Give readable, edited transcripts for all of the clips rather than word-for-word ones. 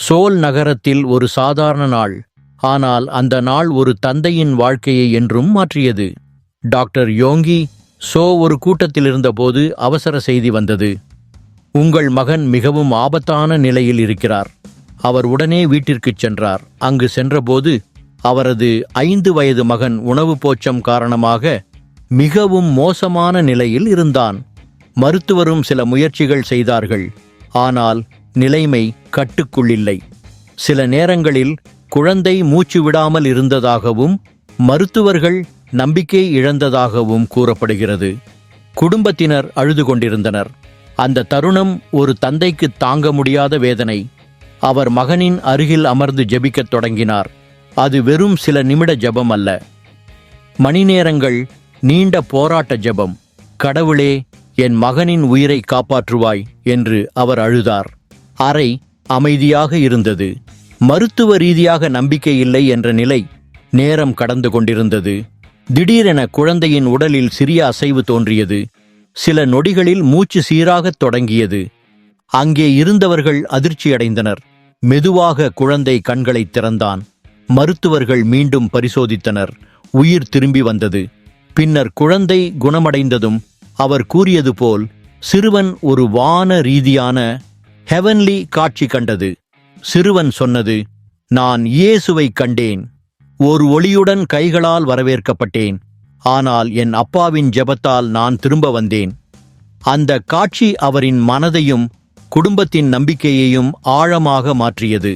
Soul நகரத்தில் ஒரு சாதாரண நாள். ஆனால் அந்த நாள் ஒரு தந்தையின் வாழ்க்கையை என்றும் மாற்றியது. டாக்டர் யோங்கி சோ ஒரு கூட்டத்தில் இருந்தபோது அவசர செய்தி வந்தது. உங்கள் மகன் மிகவும் ஆபத்தான நிலையில் இருக்கிறார். அவர் உடனே வீட்டிற்குச் சென்றார். அங்கு சென்றபோது அவரது 5 வயது மகன் உணவு போச்சம் காரணமாக மிகவும் மோசமான நிலையில் இருந்தான். மருத்துவரும் சில முயற்சிகள் செய்தார்கள். ஆனால் நிலைமை கட்டுக்குள்ளில்லை. சில நேரங்களில் குழந்தை மூச்சு விடாமல் இருந்ததாகவும் மருத்துவர்கள் நம்பிக்கை இழந்ததாகவும் கூறப்படுகிறது. குடும்பத்தினர் அழுது கொண்டிருந்தனர். அந்த தருணம் ஒரு தந்தைக்கு தாங்க முடியாத வேதனை. அவர் மகனின் அருகில் அமர்ந்து ஜெபிக்கத் தொடங்கினார். அது வெறும் சில நிமிட ஜெபம் அல்ல, மணிநேரங்கள் நீண்ட போராட்ட ஜெபம். கடவுளே, என் மகனின் உயிரை காப்பாற்றுவாய் என்று அவர் அழுதார். அறை அமைதியாக இருந்தது. மருத்துவ ரீதியாக நம்பிக்கை இல்லை என்ற நிலை. நேரம் கடந்து கொண்டிருந்தது. திடீரென குழந்தையின் உடலில் சிறிய அசைவு தோன்றியது. சில நொடிகளில் மூச்சு சீராகத் தொடங்கியது. அங்கே இருந்தவர்கள் அதிர்ச்சியடைந்தனர். மெதுவாக குழந்தை கண்களை திறந்தான். மருத்துவர்கள் மீண்டும் பரிசோதித்தனர். உயிர் திரும்பி வந்தது. பின்னர் குழந்தை குணமடைந்ததும் அவர் கூறியது போல் சிறுவன் ஒரு வான ரீதியான ஹெவன்லி காட்சி கண்டது. சிறுவன் சொன்னது, நான் இயேசுவை கண்டேன். ஒரு ஒளியுடன் கைகளால் வரவேற்கப்பட்டேன். ஆனால் என் அப்பாவின் ஜெபத்தால் நான் திரும்ப வந்தேன். அந்த காட்சி அவரின் மனதையும் குடும்பத்தின் நம்பிக்கையையும் ஆழமாக மாற்றியது.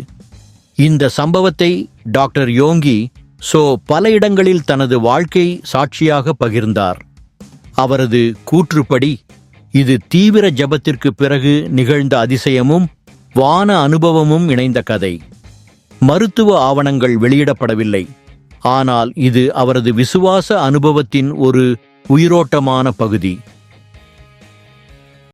இந்த சம்பவத்தை டாக்டர் யோங்கி சோ பல இடங்களில் தனது வாழ்க்கை சாட்சியாக பகிர்ந்தார். அவரது கூற்றுப்படி இது தீவிர ஜெபத்திற்கு பிறகு நிகழ்ந்த அதிசயமும் வான அனுபவமும் இணைந்த கதை. மருத்துவ ஆவணங்கள் வெளியிடப்படவில்லை. ஆனால் இது அவரது விசுவாச அனுபவத்தின் ஒரு உயிரோட்டமான பகுதி.